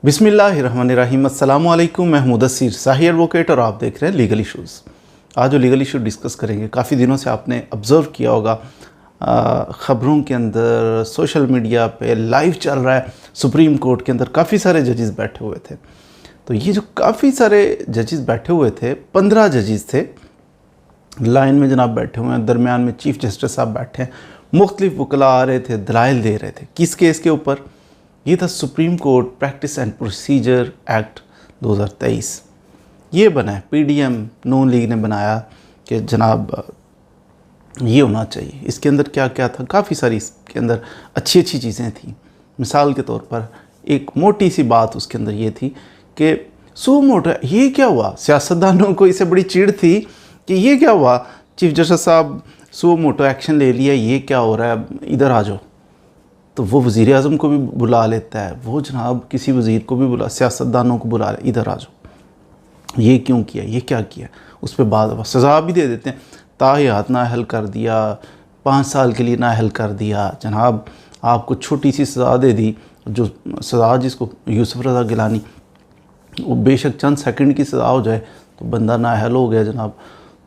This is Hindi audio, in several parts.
बिस्मिल्लाहिर्रहमानिर्रहीम। अस्सलामु अलैकुम। मैं मुदस्सिर शाही एडवोकेट और आप देख रहे हैं लीगल इश्यूज़। आज जो लीगल इशू डिस्कस करेंगे, काफ़ी दिनों से आपने ऑब्ज़र्व किया होगा ख़बरों के अंदर, सोशल मीडिया पे लाइव चल रहा है। सुप्रीम कोर्ट के अंदर काफ़ी सारे जजेस बैठे हुए थे। तो ये जो काफ़ी सारे जजेस बैठे हुए थे, 15 जजेस थे लाइन में जनाब बैठे हुए हैं। दरमियान में चीफ़ जस्टिस साहब बैठे हैं। मुख्तलिफ वकला आ रहे थे, दलाइल दे रहे थे। किस केस के ऊपर? ये था supreme court practice and procedure act 2023। ये बना है, पीडीएम नून लीग ने बनाया कि जनाब ये होना चाहिए। इसके अंदर क्या क्या था? काफ़ी सारी इसके अंदर अच्छी अच्छी चीज़ें थी। मिसाल के तौर पर एक मोटी सी बात उसके अंदर ये थी कि सो मोटो, ये क्या हुआ? सियासतदानों को इससे बड़ी चिढ़ थी कि ये क्या हुआ, चीफ जस्टिस साहब सो मोटो एक्शन ले लिया, ये क्या हो रहा है, इधर आ जाओ। तो वो वज़ीर आज़म को भी बुला लेता है, वो जनाब किसी वज़ीर को भी बुला, सियासतदानों को बुला ले, इधर आ जाओ, ये क्यों किया, ये क्या किया। उस पर बाद सज़ा भी दे देते हैं। ताहियात नाअहल कर दिया, 5 साल के लिए नाअहल कर दिया। जनाब आपको छोटी सी सज़ा दे दी, जो सज़ा जिसको यूसुफ रज़ा गिलानी, वो बेशक चंद सेकंड की सज़ा हो जाए तो बंदा नाअहल हो गया जनाब।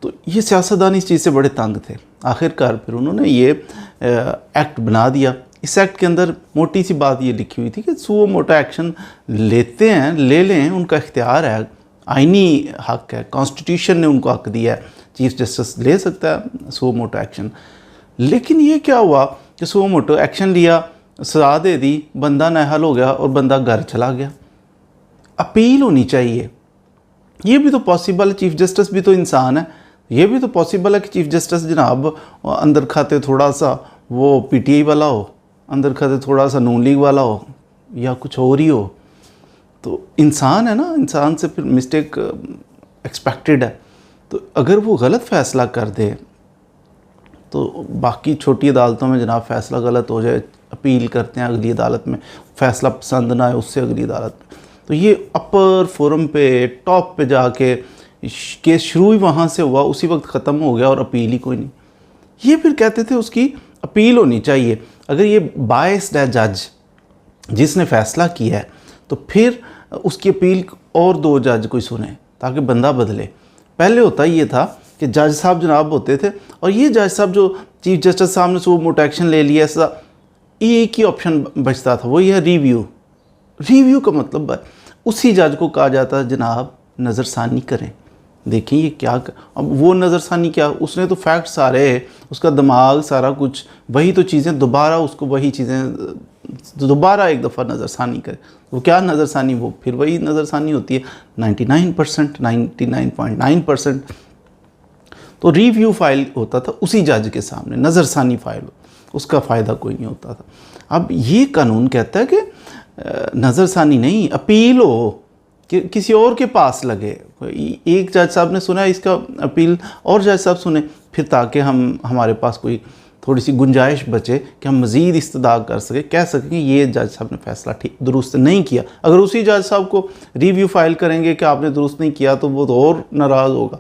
तो ये सियासतदान इस चीज़ से बड़े तंग थे। आखिरकार फिर उन्होंने ये एक्ट बना दिया। इस एक्ट के अंदर मोटी सी बात ये लिखी हुई थी कि सो मोटा एक्शन लेते हैं, ले लें, उनका इख्तियार है, आइनी हक है, कॉन्स्टिट्यूशन ने उनको हक दिया है, चीफ जस्टिस ले सकता है सो मोटा एक्शन। लेकिन ये क्या हुआ कि सो मोटो एक्शन लिया, सजा दे दी, बंदा नाअहल हो गया और बंदा घर चला गया। अपील होनी चाहिए, ये भी तो पॉसिबल है। चीफ जस्टिस भी तो इंसान है, ये भी तो पॉसिबल है कि चीफ जस्टिस जनाब अंदर खाते थोड़ा सा वो पीटीआई वाला हो, अंदर खाते थोड़ा सा नून लीग वाला हो, या कुछ और ही हो। तो इंसान है ना, इंसान से फिर मिस्टेक एक्सपेक्टेड है। तो अगर वो गलत फ़ैसला कर दे तो बाकी छोटी अदालतों में जनाब फ़ैसला गलत हो जाए, अपील करते हैं अगली अदालत में, फ़ैसला पसंद ना आए उससे अगली अदालत में। तो ये अपर फोरम पे, टॉप पे जाके केस शुरू ही वहाँ से हुआ, उसी वक्त ख़त्म हो गया और अपील ही कोई नहीं। ये फिर कहते थे उसकी अपील होनी चाहिए। अगर ये बायस्ड है जज जिसने फ़ैसला किया है, तो फिर उसकी अपील और 2 जज कोई सुने ताकि बंदा बदले। पहले होता ये था कि जज साहब जनाब होते थे, और ये जज साहब जो चीफ जस्टिस साहब ने सो मोटा एक्शन ले लिया, ऐसा एक ही ऑप्शन बचता था, वही है रिव्यू। रिव्यू का मतलब है उसी जज को कहा जाता है जनाब नज़रसानी करें, देखें ये क्या अब वो नज़रसानी क्या, उसने तो फैक्ट सारे, उसका दिमाग सारा कुछ, वही तो चीज़ें दोबारा उसको वही चीज़ें दोबारा एक दफ़ा नज़रसानी करे। वो क्या नज़रसानी, वो फिर वही नज़रसानी होती है 99%, 99.9%। तो रिव्यू फाइल होता था उसी जज के सामने, नज़रसानी फाइल, उसका फ़ायदा कोई नहीं होता था। अब ये कानून कहता है कि नज़रसानी नहीं, अपील हो कि किसी और के पास लगे। एक जज साहब ने सुना, इसका अपील और जज साहब सुने, फिर ताकि हमारे पास कोई थोड़ी सी गुंजाइश बचे कि हम मज़ीद इस्तदा कर सके, कह सकें कि ये जज साहब ने फ़ैसला ठीक दुरुस्त नहीं किया। अगर उसी जज साहब को रिव्यू फाइल करेंगे कि आपने दुरुस्त नहीं किया, तो वो तो और नाराज़ होगा।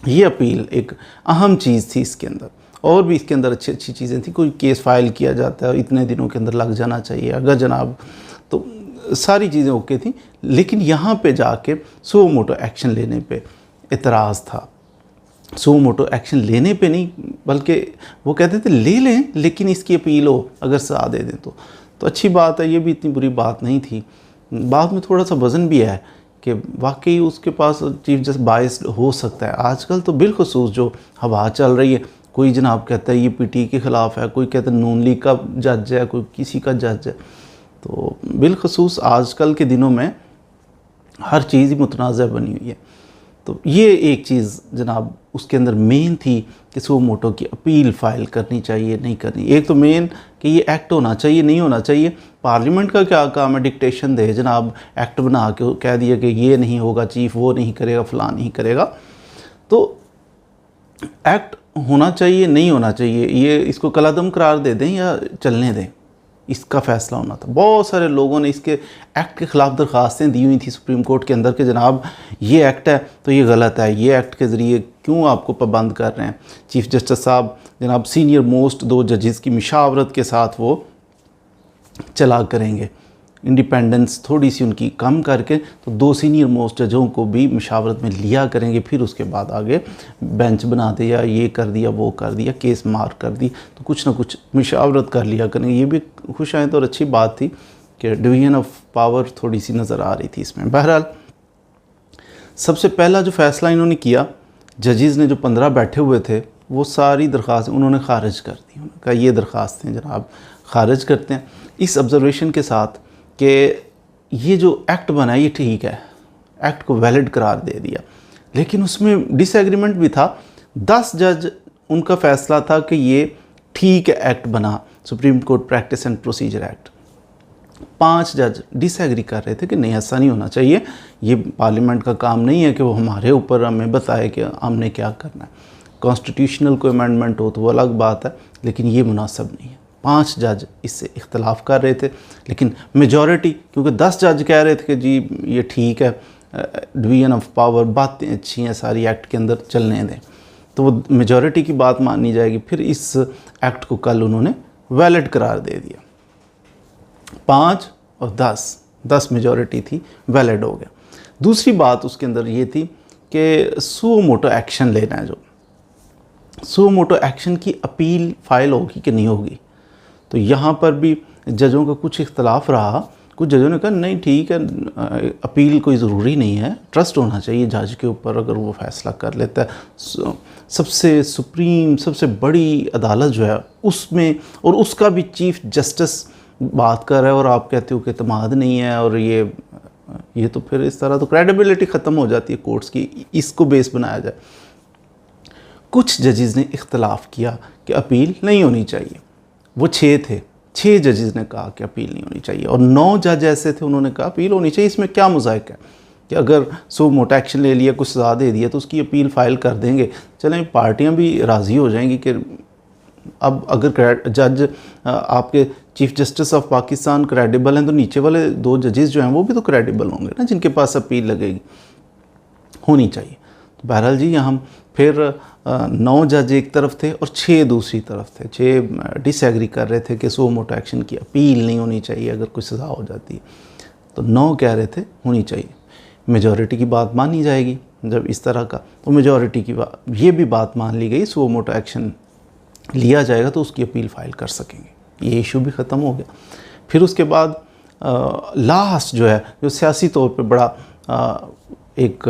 ये अपील एक अहम चीज़ थी इसके अंदर। और भी इसके अंदर अच्छी अच्छी चीज़ें थी। कोई केस फाइल किया जाता है, इतने दिनों के अंदर लग जाना चाहिए अगर जनाब, तो सारी चीज़ें ओके थी। लेकिन यहाँ पे जाके सो मोटो एक्शन लेने पे इतराज़ था। सो मोटो एक्शन लेने पे नहीं, बल्कि वो कहते थे ले लें लेकिन इसकी अपील हो, अगर सजा दे दें तो अच्छी बात है। ये भी इतनी बुरी बात नहीं थी। बाद में थोड़ा सा वज़न भी है कि वाकई उसके पास चीफ जस्टिस बायस्ड हो सकता है। आजकल तो बिलखुसूस जो हवा चल रही है, कोई जनाब कहता है ये पीटी के ख़िलाफ़ है, कोई कहता है नून लीग का जज है, कोई किसी का जज है। तो बिलखसूस आजकल के दिनों में हर चीज़ ही मुतनाज़ बनी हुई है। तो ये एक चीज़ जनाब उसके अंदर मेन थी कि सो मोटो की अपील फ़ाइल करनी चाहिए, नहीं करनी। एक तो मेन कि ये एक्ट होना चाहिए, नहीं होना चाहिए। पार्लियामेंट का क्या काम है, डिक्टेशन दे जनाब, एक्ट बना के कह दिया कि ये नहीं होगा, चीफ वो नहीं करेगा, फ़लाँ नहीं करेगा। तो एक्ट होना चाहिए, नहीं होना चाहिए, ये इसको कलादम करार दे दें या चलने दें, इसका फ़ैसला होना था। बहुत सारे लोगों ने इसके एक्ट के ख़िलाफ़ दरख्वास्तें दी हुई थी सुप्रीम कोर्ट के अंदर कि जनाब ये एक्ट है तो ये गलत है, ये एक्ट के ज़रिए क्यों आपको पाबंद कर रहे हैं। चीफ जस्टिस साहब जनाब सीनियर मोस्ट 2 जजेस की मशावरत के साथ वो चला करेंगे। इंडिपेंडेंस थोड़ी सी उनकी कम करके तो 2 सीनियर मोस्ट जजों को भी मशावरत में लिया करेंगे, फिर उसके बाद आगे बेंच बना दिया, ये कर दिया, वो कर दिया, केस मार कर दी, तो कुछ ना कुछ मशावरत कर लिया करेंगे। ये भी खुश आए तो और अच्छी बात थी कि डिवीजन ऑफ पावर थोड़ी सी नज़र आ रही थी इसमें। बहरहाल सबसे पहला जो फ़ैसला इन्होंने किया, जजेज़ ने जो 15 बैठे हुए थे वो सारी दरख्वास्त उन्होंने ख़ारिज कर दी। उन्होंने कहा ये दरख्वास्तें जनाब ख़ारिज करते हैं, इस ऑब्ज़र्वेशन के साथ कि ये जो एक्ट बना है ये ठीक है, एक्ट को वैलिड करार दे दिया। लेकिन उसमें डिसएग्रीमेंट भी था। 10 जज उनका फ़ैसला था कि ये ठीक है एक्ट बना, supreme court practice and procedure act. 5 जज डिसएग्री कर रहे थे कि नहीं ऐसा नहीं होना चाहिए, ये पार्लियामेंट का काम नहीं है कि वो हमारे ऊपर हमें बताए कि हमने क्या करना है। कॉन्स्टिट्यूशनल कोई अमेंडमेंट हो तो वो अलग बात है, लेकिन ये मुनासिब नहीं है। 5 जज इससे इख्तलाफ कर रहे थे, लेकिन मेजॉरिटी, क्योंकि 10 जज कह रहे थे कि जी ये ठीक है, डिवीजन ऑफ पावर, बातें अच्छी हैं सारी, एक्ट के अंदर चलने दें, तो वो मेजॉरिटी की बात माननी जाएगी। फिर इस एक्ट को कल उन्होंने वैलिड करार दे दिया। 5 और 10 मेजॉरिटी थी, वैलिड हो गया। दूसरी बात उसके अंदर ये थी कि सुओ मोटो एक्शन लेना है, जो सुओ मोटो एक्शन की अपील फाइल होगी कि नहीं होगी। तो यहाँ पर भी जजों का कुछ इख्तलाफ रहा। कुछ जजों ने कहा नहीं ठीक है, अपील कोई ज़रूरी नहीं है, ट्रस्ट होना चाहिए जज के ऊपर, अगर वो फ़ैसला कर लेता है। सबसे सुप्रीम, सबसे बड़ी अदालत जो है उसमें, और उसका भी चीफ़ जस्टिस बात कर रहा है और आप कहते हो कि एतमाद नहीं है, और ये तो फिर इस तरह तो क्रेडिबिलिटी ख़त्म हो जाती है कोर्ट्स की, इसको बेस बनाया जाए। कुछ जजेस ने इख्तलाफ किया कि अपील नहीं होनी चाहिए। वो 6 थे, 6 जजेस ने कहा कि अपील नहीं होनी चाहिए, और 9 जज ऐसे थे उन्होंने कहा अपील होनी चाहिए। इसमें क्या मज़ाक है कि अगर सो मोटा एक्शन ले लिया, कुछ सज़ा दे दिया, तो उसकी अपील फ़ाइल कर देंगे, चलें पार्टियां भी राज़ी हो जाएंगी कि अब अगर जज आपके chief justice of Pakistan credible हैं, तो नीचे वाले 2 जजेस जो हैं वो भी तो क्रेडिबल होंगे ना, जिनके पास अपील लगेगी, होनी चाहिए। तो बहरहाल जी यहाँ फिर 9 जज एक तरफ थे और 6 दूसरी तरफ थे। 6 डिसएग्री कर रहे थे कि सो मोटो एक्शन की अपील नहीं होनी चाहिए अगर कोई सज़ा हो जाती है, तो 9 कह रहे थे होनी चाहिए। मेजॉरिटी की बात मानी जाएगी जब इस तरह का, तो मेजॉरिटी की बात, ये भी बात मान ली गई, सो मोटो एक्शन लिया जाएगा तो उसकी अपील फाइल कर सकेंगे। ये इशू भी ख़त्म हो गया। फिर उसके बाद लास्ट जो है, जो सियासी तौर पे बड़ा एक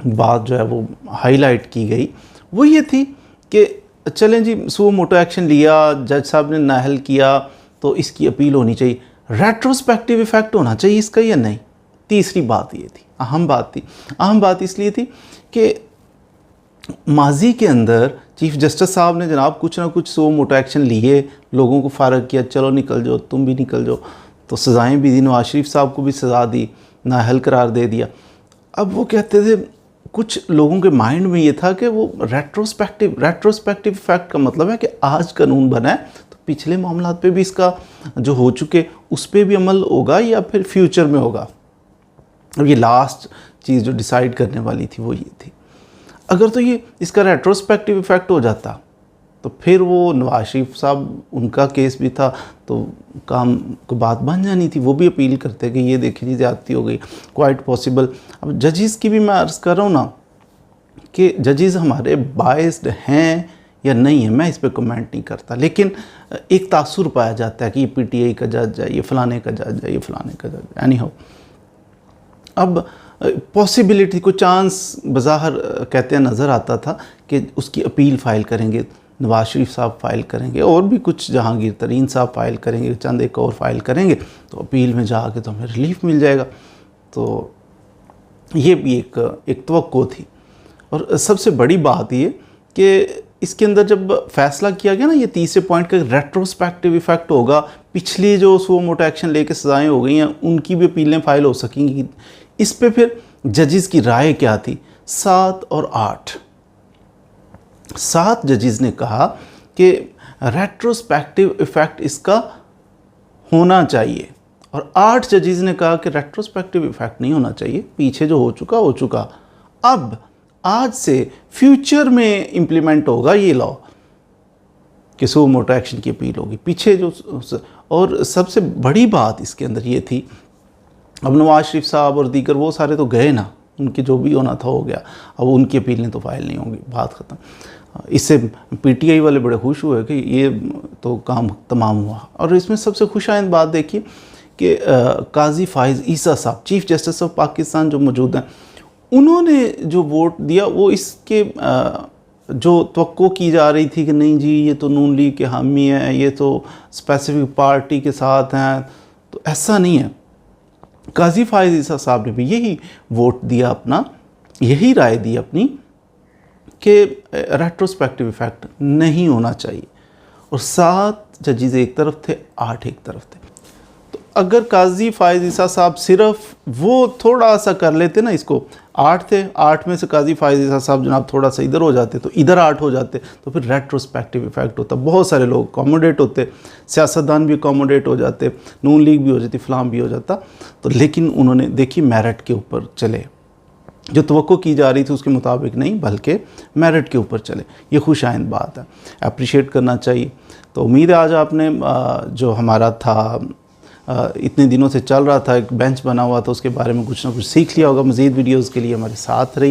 बात जो है वो हाईलाइट की गई, वो ये थी कि चलें जी सो मोटो एक्शन लिया, जज साहब ने नाहल किया, तो इसकी अपील होनी चाहिए। रेट्रोस्पेक्टिव इफ़ेक्ट होना चाहिए इसका या नहीं। तीसरी बात ये थी, अहम बात थी। अहम बात इसलिए थी कि माजी के अंदर चीफ जस्टिस साहब ने जनाब कुछ ना कुछ सो मोटो एक्शन लिए, लोगों को फारग किया, चलो निकल जाओ, तुम भी निकल जाओ, तो सज़ाएँ भी दी, नवाज शरीफ साहब को भी सज़ा दी, नाअहल करार दे दिया। अब वो कहते थे, कुछ लोगों के माइंड में ये था कि वो रेट्रोस्पेक्टिव इफेक्ट का मतलब है कि आज कानून बना है तो पिछले मामला पे भी इसका जो हो चुके उस पर भी अमल होगा या फिर फ्यूचर में होगा। अब ये लास्ट चीज़ जो डिसाइड करने वाली थी वो ये थी, अगर तो ये इसका रेट्रोस्पेक्टिव इफेक्ट हो जाता तो फिर वो नवाज शरीफ साहब, उनका केस भी था तो काम को बात बन जानी थी, वो भी अपील करते कि ये देखिए ज़्यादती हो गई, क्वाइट पॉसिबल। अब जजेस की भी मैं अर्ज़ कर रहा हूँ ना कि जजेस हमारे बायस्ड हैं या नहीं है, मैं इस पर कमेंट नहीं करता, लेकिन एक तासुर पाया जाता है कि ये पीटीआई का जज है, ये फ़लाने का जज है, ये फ़लाने का जज है। एनी हाउ, अब पॉसिबिलिटी को चांस बज़ाहिर कहते हैं नज़र आता था कि उसकी अपील फ़ाइल करेंगे, नवाज शरीफ साहब फ़ाइल करेंगे, और भी कुछ जहांगीर तरीन साहब फ़ाइल करेंगे, चंद एक और फ़ाइल करेंगे, तो अपील में जाके तो हमें रिलीफ मिल जाएगा। तो ये भी एक तवक्को थी। और सबसे बड़ी बात ये कि इसके अंदर जब फैसला किया गया ना, ये तीसरे पॉइंट का रेट्रोस्पेक्टिव इफ़ेक्ट होगा, पिछली जो सो मोटो एक्शन लेके सज़ाएँ हो गई हैं उनकी भी अपीलें फ़ाइल हो सकेंगी। इस पे फिर जजेस की राय क्या थी? 7 और 8। 7 जजेस ने कहा कि रेट्रोस्पेक्टिव इफ़ेक्ट इसका होना चाहिए, और 8 जजेस ने कहा कि रेट्रोस्पेक्टिव इफ़ेक्ट नहीं होना चाहिए, पीछे जो हो चुका हो चुका, अब आज से फ्यूचर में इम्प्लीमेंट होगा ये लॉ कि सो मोटो एक्शन की अपील होगी, पीछे जो और सबसे बड़ी बात इसके अंदर ये थी, अब नवाज शरीफ साहब और दीगर वो सारे तो गए ना, उनके जो भी होना था हो गया, अब उनकी अपीलें तो फाइल नहीं होंगी, बात ख़त्म। इससे पीटीआई वाले बड़े खुश हुए कि ये तो काम तमाम हुआ। और इसमें सबसे खुशाइंद बात देखिए कि काजी फाइज़ ईसा साहब, चीफ़ जस्टिस ऑफ पाकिस्तान जो मौजूद हैं, उन्होंने जो वोट दिया वो इसके जो तवक्को की जा रही थी कि नहीं जी ये तो नून लीग के हामी हैं, ये तो स्पेसिफिक पार्टी के साथ हैं, तो ऐसा नहीं है। काजी फाइज़ ईसा साहब ने भी यही वोट दिया अपना, यही राय दी अपनी कि रेट्रोस्पेक्टिव इफ़ेक्ट नहीं होना चाहिए। और 7 जजेस एक तरफ थे, 8 एक तरफ थे। तो अगर काजी फाइज़ ईसा साहब सिर्फ वो थोड़ा सा कर लेते ना, इसको 8 थे, 8 में से काजी फाइज़ ईसा साहब जनाब थोड़ा सा इधर हो जाते तो इधर 8 हो जाते, तो फिर रेट्रोस्पेक्टिव इफ़ेक्ट होता, बहुत सारे लोग अकोमोडेट होते, सियासतदान भी अकोमोडेट हो जाते, नून लीग भी हो जाती, फलाम भी हो जाता। तो लेकिन उन्होंने देखी मेरिट के ऊपर चले, जो तवक्को की जा रही थी उसके मुताबिक नहीं बल्कि मेरिट के ऊपर चले। ये खुशाइंद बात है, अप्रिशिएट करना चाहिए। तो उम्मीद है आज आपने जो हमारा था इतने दिनों से चल रहा था, एक बेंच बना हुआ था, उसके बारे में कुछ ना कुछ सीख लिया होगा। मज़ीद वीडियोज़ के लिए हमारे साथ रहिए।